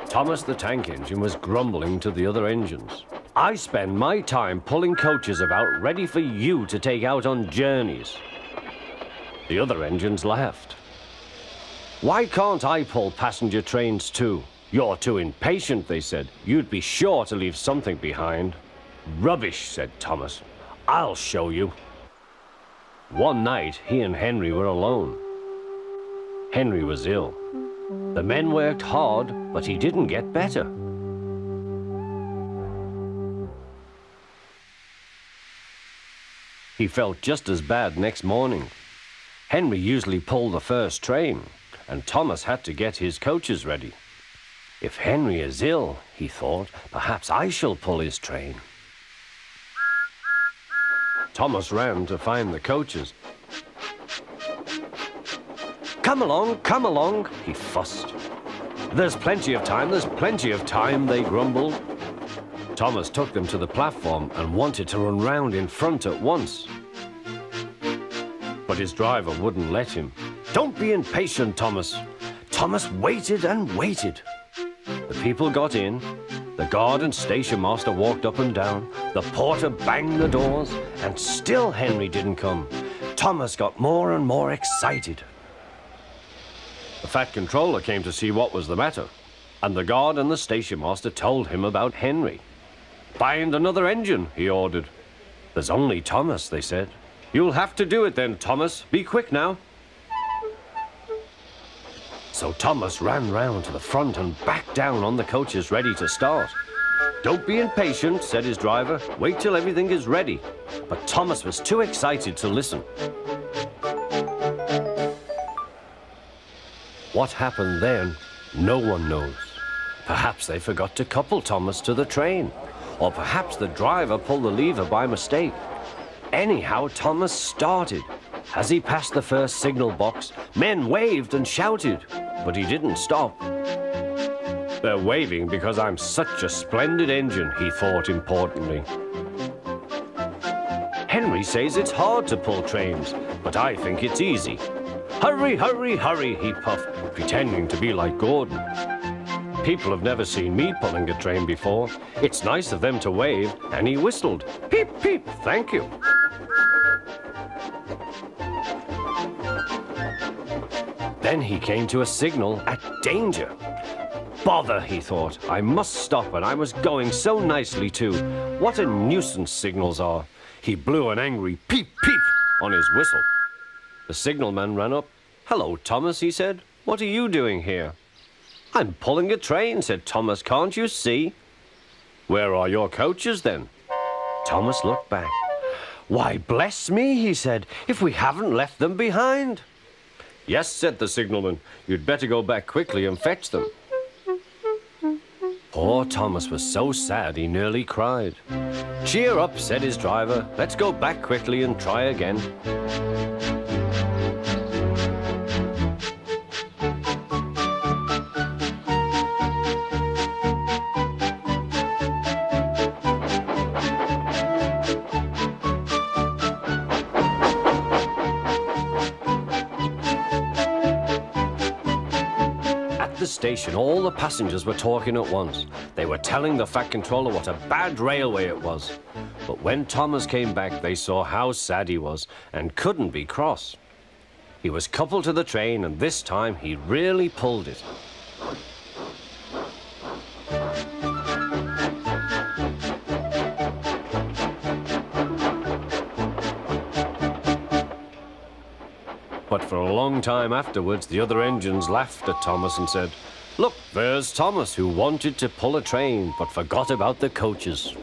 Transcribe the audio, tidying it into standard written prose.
Thomas the Tank Engine was grumbling to the other engines. I spend my time pulling coaches about ready for you to take out on journeys. The other engines laughed. Why can't I pull passenger trains too? You're too impatient, they said. You'd be sure to leave something behind. Rubbish, said Thomas. I'll show you. One night, he and Henry were alone. Henry was ill. The men worked hard, but he didn't get better. He felt just as bad next morning. Henry usually pulled the first train, and Thomas had to get his coaches ready. If Henry is ill, he thought, perhaps I shall pull his train. Thomas ran to find the coaches. Come along, he fussed. There's plenty of time, they grumbled. Thomas took them to the platform and wanted to run round in front at once. But his driver wouldn't let him. Don't be impatient, Thomas. Thomas waited and waited. The people got in. The guard and station master walked up and down. The porter banged the doors, and still Henry didn't come. Thomas got more and more excited. The Fat Controller came to see what was the matter, and the guard and the station master told him about Henry. Find another engine, he ordered. There's only Thomas, they said. You'll have to do it then, Thomas. Be quick now. So Thomas ran round to the front and back down on the coaches ready to start. Don't be impatient, said his driver. Wait till everything is ready. But Thomas was too excited to listen. What happened then, no one knows. Perhaps they forgot to couple Thomas to the train, or perhaps the driver pulled the lever by mistake. Anyhow, Thomas started. As he passed the first signal box, men waved and shouted, but he didn't stop. They're waving because I'm such a splendid engine, he thought importantly. Henry says it's hard to pull trains, but I think it's easy. Hurry, hurry, hurry, he puffed, pretending to be like Gordon. People have never seen me pulling a train before. It's nice of them to wave, and he whistled. Peep, peep, thank you. Then he came to a signal at danger. Bother, he thought. I must stop, and I was going so nicely too. What a nuisance signals are. He blew an angry peep, peep on his whistle. The signalman ran up. Hello, Thomas, he said. What are you doing here? I'm pulling a train, said Thomas. Can't you see? Where are your coaches, then? Thomas looked back. Why, bless me, he said, if we haven't left them behind. Yes, said the signalman. You'd better go back quickly and fetch them. Poor Thomas was so sad he nearly cried. Cheer up, said his driver. Let's go back quickly and try again. The station, all the passengers were talking at once. They were telling the Fat Controller what a bad railway it was. But when Thomas came back, they saw how sad he was and couldn't be cross. He was coupled to the train, and this time he really pulled it. But for a long time afterwards, the other engines laughed at Thomas and said, Look, there's Thomas, who wanted to pull a train but forgot about the coaches.